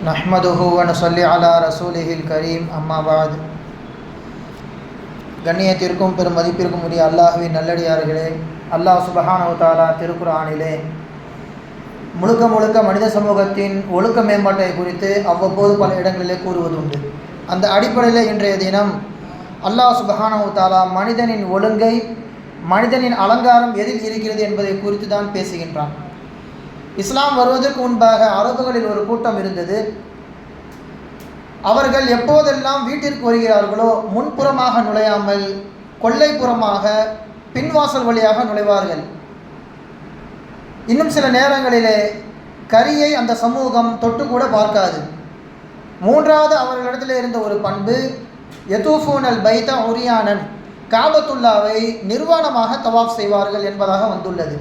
நஹ்மதுஹு வ நுஸல்லி அலா ரசூலிஹில் கரீம் அம்மா பாத். கண்ணியத்திற்கும் பெரும் மதிப்பிற்கும் உரிய அல்லாஹ்வின் நல்லடியார்களே, அல்லாஹ் சுப்ஹானஹு வ தஆலா திருக்குர்ஆனிலே முழுக்க மனித சமூகத்தின் ஒழுக்க மேம்பாட்டை குறித்து அவ்வப்போது பல இடங்களிலே கூறுவதுண்டு. அந்த அடிப்படையில் இன்றைய தினம் அல்லாஹ் சுப்ஹானஹு வ தஆலா மனிதனின் ஒழுங்கை, மனிதனின் அலங்காரம் எதில் இருக்கிறது என்பதை குறித்து தான் பேசுகின்றான். இஸ்லாம் வருவதற்கு முன்பாக அரபுகளில் ஒரு கூட்டம் இருந்தது. அவர்கள் எப்போதெல்லாம் வீட்டிற்கு வருகிறார்களோ முன்புறமாக நுழையாமல் கொல்லைப்புறமாக பின்வாசல் வழியாக நுழைவார்கள். இன்னும் சில நேரங்களிலே கரியை அந்த சமூகம் தொட்டு கூட பார்க்காது. மூன்றாவது அவர்களிடத்தில் இருந்த ஒரு பண்பு, யதூஃபூனல் பைத உரியானன், காபத்துல்லாவை நிர்வாணமாக தவாஃப் செய்வார்கள் என்பதாக வந்துள்ளது.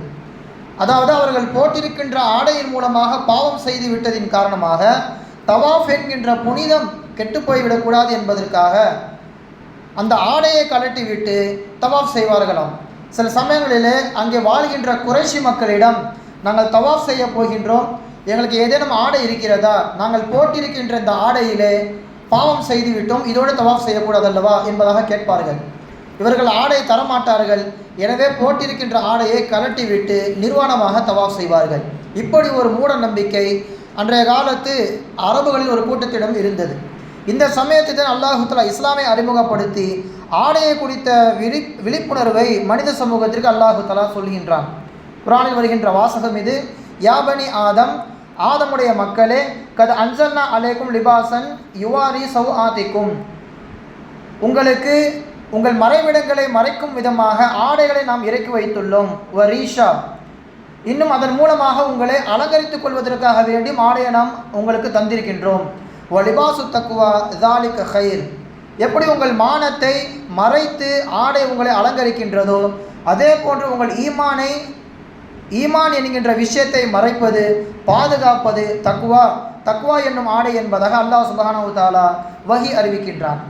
அதாவது அவர்கள் போட்டிருக்கின்ற ஆடையின் மூலமாக பாவம் செய்து விட்டதின் காரணமாக தவாஃப் என்கின்ற புனிதம் கெட்டு போய்விடக்கூடாது என்பதற்காக அந்த ஆடையை கழட்டிவிட்டு தவாஃப் செய்வார்களாம். சில சமயங்களிலே அங்கே வாழ்கின்ற குறைஷி மக்களிடம், நாங்கள் தவாஃப் செய்ய போகின்றோம், எங்களுக்கு ஏதேனும் ஆடை இருக்கிறதா, நாங்கள் போட்டிருக்கின்ற இந்த ஆடையிலே பாவம் செய்துவிட்டோம், இதோடு தவாஃப் செய்யக்கூடாதல்லவா என்பதாக கேட்பார்கள். இவர்கள் ஆடை தரமாட்டார்கள். எனவே போட்டிருக்கின்ற ஆடையை கலட்டிவிட்டு நிர்வாணமாக தவாஃப் செய்வார்கள். இப்படி ஒரு மூட நம்பிக்கை அன்றைய காலத்து அரபுகளில் ஒரு கூட்டத்திடம் இருந்தது. இந்த சமயத்தில் தான் அல்லாஹ் தஆலா இஸ்லாமை அறிமுகப்படுத்தி ஆடையை குறித்த விழிப்புணர்வை மனித சமூகத்திற்கு அல்லாஹ் தஆலா சொல்கின்றான். குர்ஆனில் வருகின்ற வாசகம் இது, யா பனி ஆதம், ஆதமுடைய மக்களே, கத் அன்சல்னா அலைக்கும் லிபாசன் யுவாரி சவ்ஆதிக்கும், உங்களுக்கு உங்கள் மறைவிடங்களை மறைக்கும் விதமாக ஆடைகளை நாம் இறக்கி வைத்துள்ளோம். வரீஷா, இன்னும் அதன் மூலமாக உங்களை அலங்கரித்துக் கொள்வதற்காக வேண்டியும் ஆடையை நாம் உங்களுக்கு தந்திருக்கின்றோம். வலிபாசு தக்குவா ஸாலிக கைர், எப்படி உங்கள் மானத்தை மறைத்து ஆடை உங்களை அலங்கரிக்கின்றதோ அதே போன்று உங்கள் ஈமான் என்கின்ற விஷயத்தை மறைப்பது, பாதுகாப்பது தக்குவா என்னும் ஆடை என்பதாக அல்லாஹ் சுப்ஹானஹு வ தஆலா வஹி அறிவிக்கின்றான்.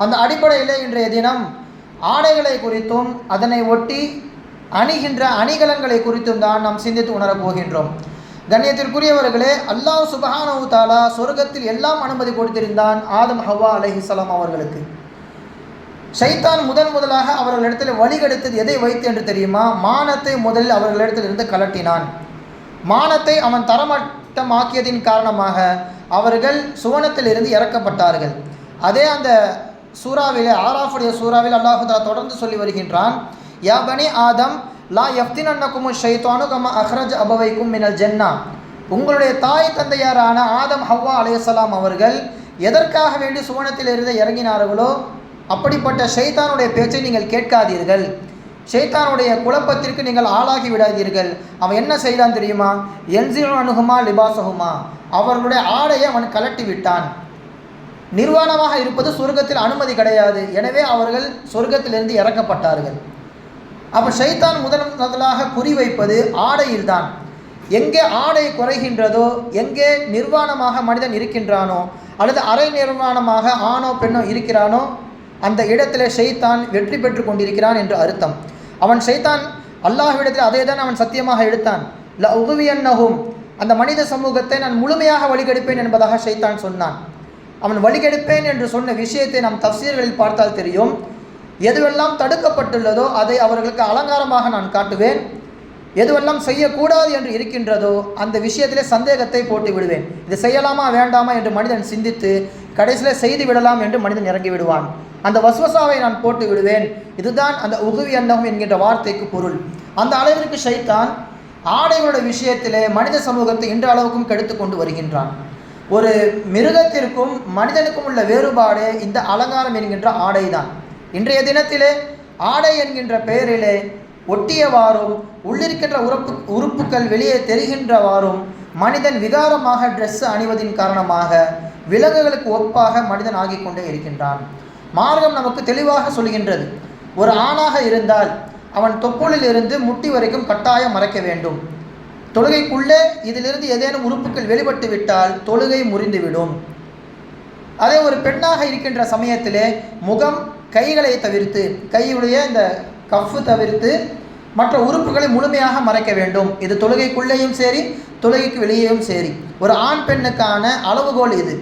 அந்த அடிப்படையில் இன்றைய தினம் ஆடைகளை குறித்தும் அதனை ஒட்டி அணிகின்ற அணிகலன்களை குறித்தும் தான் நாம் சிந்தித்து உணரப் போகின்றோம். கண்ணியத்திற்குரியவர்களே, அல்லாஹ் சுப்ஹானஹு வ தஆலா சொர்க்கத்தில் எல்லாம் அனுமதி கொடுத்திருந்தான் ஆதம் ஹவ்வா அலைஹிஸ்ஸலாம் அவர்களுக்கு. ஷைத்தான் முதலாக அவர்களிடத்தில் வழிகெடுத்தது எதை வைத்து என்று தெரியுமா? மானத்தை முதலில் அவர்களிடத்தில் இருந்து கலட்டினான். மானத்தை அவன் தரமட்டமாக்கியதின் காரணமாக அவர்கள் சுவனத்தில் இருந்து இறக்கப்பட்டார்கள். அதே அந்த சூறாவிலே, ஆராஃபுடைய சூறாவில் அல்லாஹ் தஆலா தொடர்ந்து சொல்லி வருகின்றான், யா பனி ஆதம் லா யஃப்தினன்னகும் ஷைத்தானு கமா அஹ்ரஜ அபவைக்கும் மினல் ஜன்னா, உங்களுடைய தாய் தந்தையாரான ஆதம் ஹவ்வா அலைஹிஸ்ஸலாம் அவர்கள் எதற்காக வேண்டி சுவனத்தில் இருந்து இறங்கினார்களோ அப்படிப்பட்ட ஷைத்தானுடைய பேச்சை நீங்கள் கேட்காதீர்கள், ஷைத்தானுடைய குழப்பத்திற்கு நீங்கள் ஆளாகி விடாதீர்கள். அவன் என்ன செய்தான் தெரியுமா? என்சில் அனுகுமா லிபாசகுமா, அவர்களுடைய ஆடையை அவன் கலட்டி விட்டான். நிர்வாணமாக இருப்பது சொர்க்கத்தில் அனுமதி கிடையாது. எனவே அவர்கள் சொர்க்கத்திலிருந்து இறக்கப்பட்டார்கள். அப்போ ஷைத்தான் முதலாக குறிவைப்பது ஆடையில்தான். எங்கே ஆடை குறைகின்றதோ, எங்கே நிர்வாணமாக மனிதன் இருக்கின்றானோ அல்லது அரை நிர்வாணமாக ஆணோ பெண்ணோ இருக்கிறானோ அந்த இடத்திலே ஷைத்தான் வெற்றி பெற்று கொண்டிருக்கிறான் என்று அர்த்தம். ஷைத்தான் அல்லாஹ்விடத்தில் அதே தான் அவன் சத்தியமாக எடுத்தான். ல உகுவியன்னஹும், அந்த மனித சமூகத்தை நான் முழுமையாக வழிகெடுப்பேன் என்பதாக ஷைத்தான் சொன்னான். அவன் வழிகெடுப்பேன் என்று சொன்ன விஷயத்தை நாம் தஃசீர்களில் பார்த்தால் தெரியும். எதுவெல்லாம் தடுக்கப்பட்டுள்ளதோ அதை அவர்களுக்கு அலங்காரமாக நான் காட்டுவேன், எதுவெல்லாம் செய்யக்கூடாது என்று இருக்கின்றதோ அந்த விஷயத்திலே சந்தேகத்தை போட்டு விடுவேன். இது செய்யலாமா வேண்டாமா என்று மனிதன் சிந்தித்து கடைசியில் செய்து விடலாம் என்று மனிதன் இறங்கி விடுவான். அந்த வஸ்வசாவை நான் போட்டு விடுவேன். இதுதான் அந்த உகுவி அன்னகம் என்கின்ற வார்த்தைக்கு பொருள். அந்த அளவிற்கு ஷைத்தான் ஆடைகளுடைய விஷயத்திலே மனித சமூகத்தை இன்ற அளவுக்கும் கெடுத்து கொண்டு வருகின்றான். ஒரு மிருகத்திற்கும் மனிதனுக்கும் உள்ள வேறுபாடு இந்த அலங்காரம் என்கின்ற ஆடை தான். இன்றைய தினத்திலே ஆடை என்கின்ற பெயரிலே ஒட்டியவாறும் உள்ளிருக்கின்ற உறுப்புகள் வெளியே தெரிகின்றவாறும் மனிதன் விகாரமாக ட்ரெஸ் அணிவதின் காரணமாக விலங்குகளுக்கு ஒப்பாக மனிதன் ஆகிக் கொண்டே இருக்கின்றான். மார்க்கம் நமக்கு தெளிவாக சொல்கின்றது, ஒரு ஆணாக இருந்தால் அவன் தொப்புளில் இருந்து முட்டி வரைக்கும் கட்டாயம் மறைக்க வேண்டும். தொழுகைக்குள்ளே இதிலிருந்து ஏதேனும் உறுப்புகள் வெளிப்பட்டு விட்டால் தொழுகை முறிந்துவிடும். அதே ஒரு பெண்ணாக இருக்கின்ற சமயத்திலே முகம், கைகளை தவிர்த்து, கையுடைய இந்த கஃப்பு தவிர்த்து மற்ற உறுப்புகளை முழுமையாக மறைக்க வேண்டும். இது தொழுகைக்குள்ளேயும் சரி, தொழுகைக்கு வெளியேயும் சரி. ஒரு ஆண் பெண்ணுக்கான அளவுகோல் இது.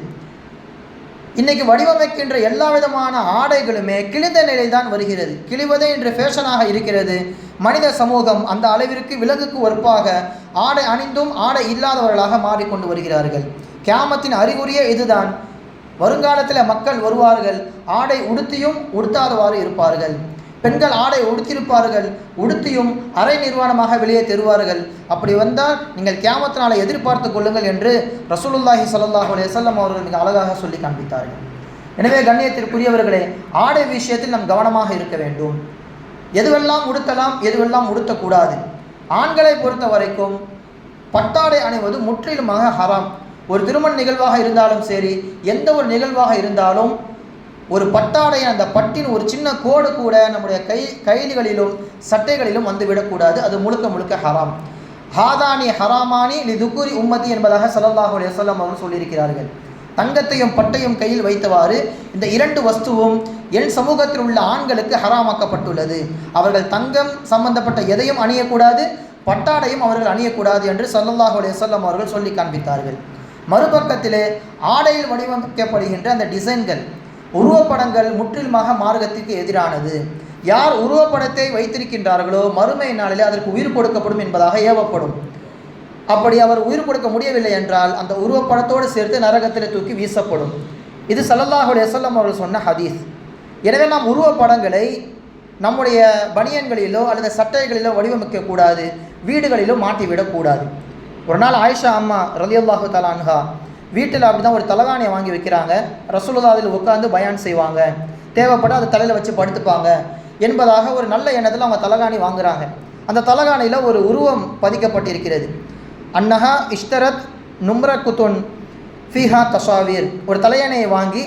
இன்றைக்கி வடிவமைக்கின்ற எல்லா விதமான ஆடைகளுமே கிழிந்த நிலைதான் வருகிறது. கிழிவதே இன்று ஃபேஷனாக இருக்கிறது. மனித சமூகம் அந்த அளவிற்கு விலங்குக்கு ஒப்பாக ஆடை அணிந்தும் ஆடை இல்லாதவர்களாக மாறிக்கொண்டு வருகிறார்கள். கியாமத்தின் அறிகுறியே இதுதான். வருங்காலத்தில் மக்கள் வருவார்கள், ஆடை உடுத்தியும் உடுத்தாதவாறு இருப்பார்கள். பெண்கள் ஆடை உடுத்தியிருப்பார்கள், உடுத்தியும் அரை நிர்வாணமாக வெளியே தருவார்கள். அப்படி வந்தால் நீங்கள் கியாமத் நாளை எதிர்பார்த்து கொள்ளுங்கள் என்று ரசூலுல்லாஹி ஸல்லல்லாஹு அலைஹி வஸல்லம் அவர்கள் மிக அழகாக சொல்லி காண்பித்தார்கள். எனவே கண்ணியத்திற்குரியவர்களே, ஆடை விஷயத்தில் நாம் கவனமாக இருக்க வேண்டும். எதுவெல்லாம் உடுத்தலாம், எதுவெல்லாம் உடுத்தக்கூடாது. ஆண்களை பொறுத்த வரைக்கும் பட்டாடை அணிவது முற்றிலுமாக ஹராம். ஒரு திருமண நிகழ்வாக இருந்தாலும் சரி, எந்த ஒரு நிகழ்வாக இருந்தாலும் ஒரு பட்டாடை, அந்த பட்டின் ஒரு சின்ன கோடு கூட நம்முடைய கைலிகளிலும் சட்டைகளிலும் வந்து விடக்கூடாது. அது முழுக்க முழுக்க ஹராம். ஹாதானி ஹராமானி லிதுகுரி உம்மதி என்பதாக ஸல்லல்லாஹு அலைஹி வஸல்லம் அவர்கள் சொல்லியிருக்கிறார்கள். தங்கத்தையும் பட்டையும் கையில் வைத்தவாறு இந்த இரண்டு வஸ்துவும் என் சமூகத்தில் உள்ள ஆண்களுக்கு ஹராமாக்கப்பட்டுள்ளது. அவர்கள் தங்கம் சம்பந்தப்பட்ட எதையும் அணியக்கூடாது, பட்டாடையும் அவர்கள் அணியக்கூடாது என்று ஸல்லல்லாஹு அலைஹி வஸல்லம் அவர்கள் சொல்லி காண்பித்தார்கள். மறுபக்கத்திலே ஆடையில் வடிவமைக்கப்படுகின்ற அந்த டிசைன்கள், உருவப்படங்கள் முற்றிலுமாக மார்க்கத்திற்கு எதிரானது. யார் உருவப்படத்தை வைத்திருக்கின்றார்களோ மறுமை நாளிலே அதற்கு உயிர் கொடுக்கப்படும் என்பதாக ஏவப்படும். அப்படி அவர் உயிர் கொடுக்க முடியவில்லை என்றால் அந்த உருவப்படத்தோடு சேர்த்து நரகத்தில் தூக்கி வீசப்படும். இது ஸல்லல்லாஹு அலைஹி வஸல்லம் அவர்கள் சொன்ன ஹதீஸ். எனவே நாம் உருவப்படங்களை நம்முடைய பனியன்களிலோ அல்லது சட்டைகளிலோ வடிவமைக்கக்கூடாது, வீடுகளிலோ மாட்டிவிடக்கூடாது. ஒரு நாள் ஆயிஷா அம்மா ரலியல்லாஹு தஆலா அன்ஹா வீட்டில் அப்படி தான் ஒரு தலகாணியை வாங்கி வைக்கிறாங்க. ரசூலுல்லாஹ் அதில் உட்காந்து பயான் செய்வாங்க, தேவைப்பட அதை தலையில் வச்சு படுத்துப்பாங்க என்பதாக ஒரு நல்ல எண்ணத்தில் அவங்க தலகாணி வாங்குகிறாங்க. அந்த தலகாணியில் ஒரு உருவம் பதிக்கப்பட்டிருக்கிறது. அன்னஹா இஷ்தரத் நும்ர குத்துன் ஃபீஹா தசாவீர். ஒரு தலையணையை வாங்கி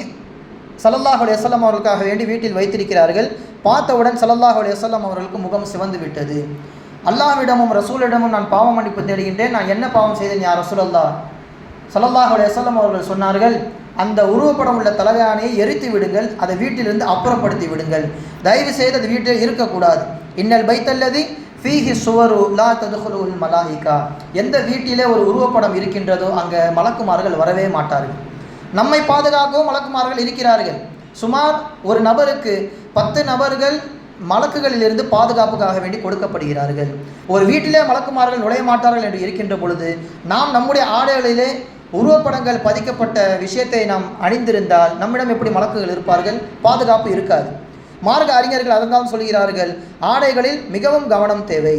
ஸல்லல்லாஹு அலைஹி வஸல்லம் அவர்களுக்காக வேண்டி வீட்டில் வைத்திருக்கிறார்கள். பார்த்தவுடன் ஸல்லல்லாஹு அலைஹி வஸல்லம் அவர்களுக்கு முகம் சிவந்து விட்டது. அல்லாஹ்விடமும் ரசூலிடமும் நான் பாவம் மன்னிப்பு தேடுகின்றேன், நான் என்ன பாவம் செய்தேன் யா ரசூலல்லாஹ்? ஸல்லல்லாஹு அலைஹி வஸல்லம் அவர்கள் சொன்னார்கள், அந்த உருவப்படம் உள்ள தலகாணியை எரித்து விடுங்கள், அதை வீட்டிலிருந்து அப்புறப்படுத்தி விடுங்கள், தயவு செய்து அது வீட்டில் இருக்கக்கூடாது. இன்னல் பைத்தல்லதி ஃபீஹி சுவரு லா ததுகுலுல் மலாயிகா. எந்த வீட்டிலே ஒரு உருவப்படம் இருக்கின்றதோ அங்கே மலக்குமார்கள் வரவே மாட்டார்கள். நம்மை பாதுகாக்கவும் மலக்குமார்கள் இருக்கிறார்கள். சுமார் ஒரு நபருக்கு 10 நபர்கள் மலக்குகளிலிருந்து பாதுகாப்புக்காக வேண்டி கொடுக்கப்படுகிறார்கள். ஒரு வீட்டிலே மலக்குமார்கள் நுழைய மாட்டார்கள் என்று இருக்கின்ற பொழுது நாம் நம்முடைய ஆடைகளிலே உருவப்படங்கள் பதிக்கப்பட்ட விஷயத்தை நாம் அணிந்திருந்தால் நம்மிடம் எப்படி மலக்குகள் இருப்பார்கள்? பாதுகாப்பு இருக்காது. மார்க்க அறிஞர்கள் அதனால் சொல்கிறார்கள், ஆடைகளில் மிகவும் கவனம் தேவை.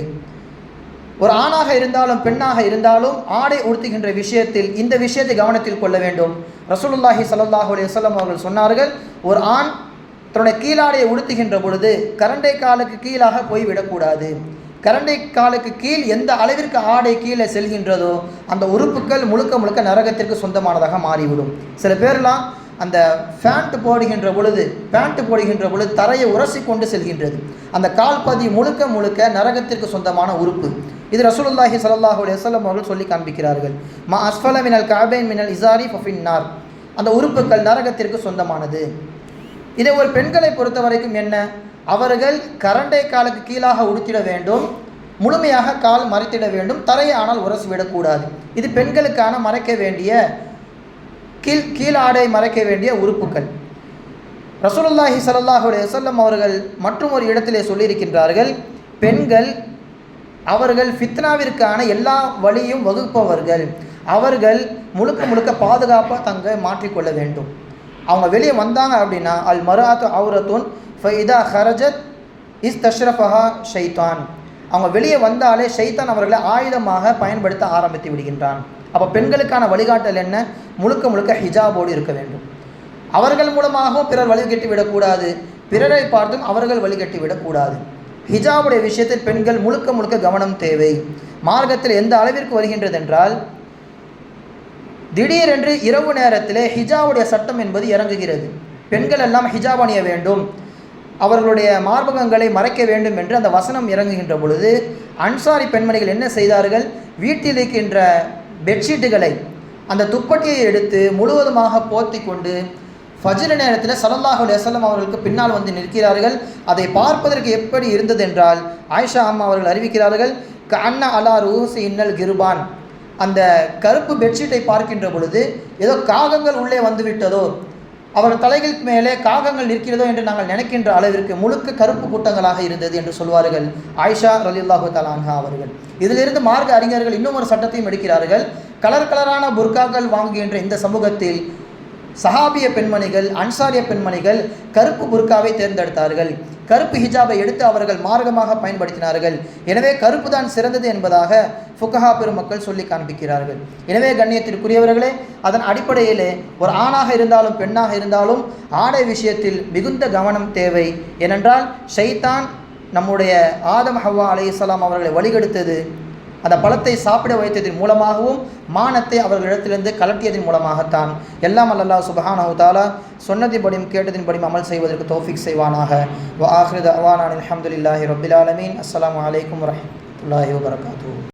ஒரு ஆணாக இருந்தாலும் பெண்ணாக இருந்தாலும் ஆடை உடுத்துகின்ற விஷயத்தில் இந்த விஷயத்தை கவனத்தில் கொள்ள வேண்டும். ரசூலுல்லாஹி ஸல்லல்லாஹு அலைஹி வஸல்லம் அவர்கள் சொன்னார்கள், ஒரு ஆண் தன்னுடைய கீழாடையை உடுத்துகின்ற பொழுது கரண்டை காலுக்கு கீழாக போய்விடக்கூடாது. கரண்டை காலுக்கு கீழ் எந்த அளவிற்கு ஆடை கீழே செல்கின்றதோ அந்த உறுப்புகள் முழுக்க முழுக்க நரகத்திற்கு சொந்தமானதாக மாறிவிடும். சில பேர்லாம் அந்த பேண்ட் போடுகின்ற பொழுது தரையை உரசி கொண்டு செல்கின்றது. அந்த கால்பதி முழுக்க முழுக்க நரகத்திற்கு சொந்தமான உறுப்பு. இது ரசூலுல்லாஹி ஸல்லல்லாஹு அலைஹி வஸல்லம் அவர்கள் சொல்லி காண்பிக்கிறார்கள். மா அஸ்ஃபல மினல் கஅபைன் மினல் இஸாரி ஃபஃபின்னார். அந்த உறுப்புகள் நரகத்திற்கு சொந்தமானது. இதை ஒரு பெண்களை பொறுத்த வரைக்கும் என்ன, அவர்கள் கரண்டை காலுக்கு கீழாக உடுத்திட வேண்டும், முழுமையாக கால் மறைத்திட வேண்டும், தரையை ஆனால் உரசிவிடக்கூடாது. இது பெண்களுக்கான மறைக்க வேண்டிய கீழாடை மறைக்க வேண்டிய உறுப்புகள். ரசூலுல்லாஹி ஸல்லல்லாஹு அலைஹி வஸல்லம் அவர்கள் மற்றும் ஒரு இடத்திலே சொல்லியிருக்கின்றார்கள், பெண்கள் அவர்கள் ஃபித்னாவிற்கான எல்லா வழியும் வகுப்பவர்கள். அவர்கள் முழுக்க முழுக்க பாதுகாப்பாக தங்க மாற்றிக்கொள்ள வேண்டும். அவங்க வெளியே வந்தாங்க அப்படின்னா அல் மராத்து அவுரத்துன் ஃபைதா ஹரஜத் இஸ் தஷ்ரஃபஹா ஷைத்தான். அவங்க வெளியே வந்தாலே ஷைத்தான் அவர்களை ஆயுதமாக பயன்படுத்த ஆரம்பித்து விடுகின்றான். அப்போ பெண்களுக்கான வழிகாட்டல் என்ன? முழுக்க முழுக்க ஹிஜாபோடு இருக்க வேண்டும். அவர்கள் மூலமாகவும் பிறர் வழிகட்டி விடக்கூடாது, பிறரை பார்த்தும் அவர்கள் வழிகட்டி விடக்கூடாது. ஹிஜாபுடைய விஷயத்தில் பெண்கள் முழுக்க முழுக்க கவனம் தேவை. மார்க்கத்தில் எந்த அளவிற்கு வருகின்றது என்றால், திடீரென்று இரவு நேரத்திலே ஹிஜாபுடைய சட்டம் என்பது இறங்குகிறது. பெண்கள் எல்லாம் ஹிஜாப் அணிய வேண்டும், அவர்களுடைய மார்பகங்களை மறைக்க வேண்டும் என்று அந்த வசனம் இறங்குகின்ற பொழுது அன்சாரி பெண்மணிகள் என்ன செய்தார்கள்? வீட்டில் இருக்கின்ற பெட்ஷீட்டுகளை, அந்த துப்பட்டியை எடுத்து முழுவதுமாக போர்த்தி கொண்டு ஃபஜ்ர் நேரத்தில் ஸல்லல்லாஹு அலைஹி வஸல்லம் அவர்களுக்கு பின்னால் வந்து நிற்கிறார்கள். அதை பார்ப்பதற்கு எப்படி இருந்தது என்றால், ஆயிஷா அம்மா அவர்கள் அறிவிக்கிறார்கள், கஅன்ன அலா ரூசி இன்னல் கிருபான், அந்த கருப்பு பெட்ஷீட்டை பார்க்கின்ற பொழுது ஏதோ காகங்கள் உள்ளே வந்து விட்டதோ, அவர் தலைகளுக்கு மேலே காகங்கள் நிற்கிறதோ என்று நாங்கள் நினைக்கின்ற அளவிற்கு முழுக்க கருப்பு கூட்டங்களாக இருந்தது என்று சொல்வார்கள் ஆயிஷா ரலியல்லாஹு தஆலா அன்ஹா அவர்கள். இதிலிருந்து மார்க்க அறிஞர்கள் இன்னும் ஒரு சட்டத்தையும் எடுக்கிறார்கள். கலர் கலரான புர்காக்கள் வாங்குகின்ற இந்த சமூகத்தில் சஹாபிய பெண்மணிகள், அன்சாரிய பெண்மணிகள் கருப்பு புர்காவை தேர்ந்தெடுத்தார்கள். கருப்பு ஹிஜாபை எடுத்து அவர்கள் மார்க்கமாக பயன்படுத்தினார்கள். எனவே கருப்பு தான் சிறந்தது என்பதாக ஃபுகஹா பெருமக்கள் சொல்லி காண்பிக்கிறார்கள். எனவே கண்ணியத்திற்குரியவர்களே, அதன் அடிப்படையிலே ஒரு ஆணாக இருந்தாலும் பெண்ணாக இருந்தாலும் ஆடை விஷயத்தில் மிகுந்த கவனம் தேவை. ஏனென்றால் ஷைத்தான் நம்முடைய ஆதம் ஹவ்வா அலைஹிஸ்ஸலாம் அவர்களை வழிகெடுத்தது அந்த பழத்தை சாப்பிட வைத்ததன் மூலமாகவும் மானத்தை அவர்களிடத்திலிருந்து கலட்டியதன் மூலமாகத்தான். எல்லாம் அல்லாஹ் சுப்ஹானஹு வ தஆலா சொன்னதின்படியும் கேட்டதின்படியும் அமல் செய்வதற்கு தௌஃபீக் செய்வானாக. வ ஆகிரு தஅவானா அல்ஹம்துலில்லாஹி ரப்பில் ஆலமீன். அஸ்ஸலாமு அலைக்கும் வரஹ்மத்துல்லாஹி வபரகாத்துஹு.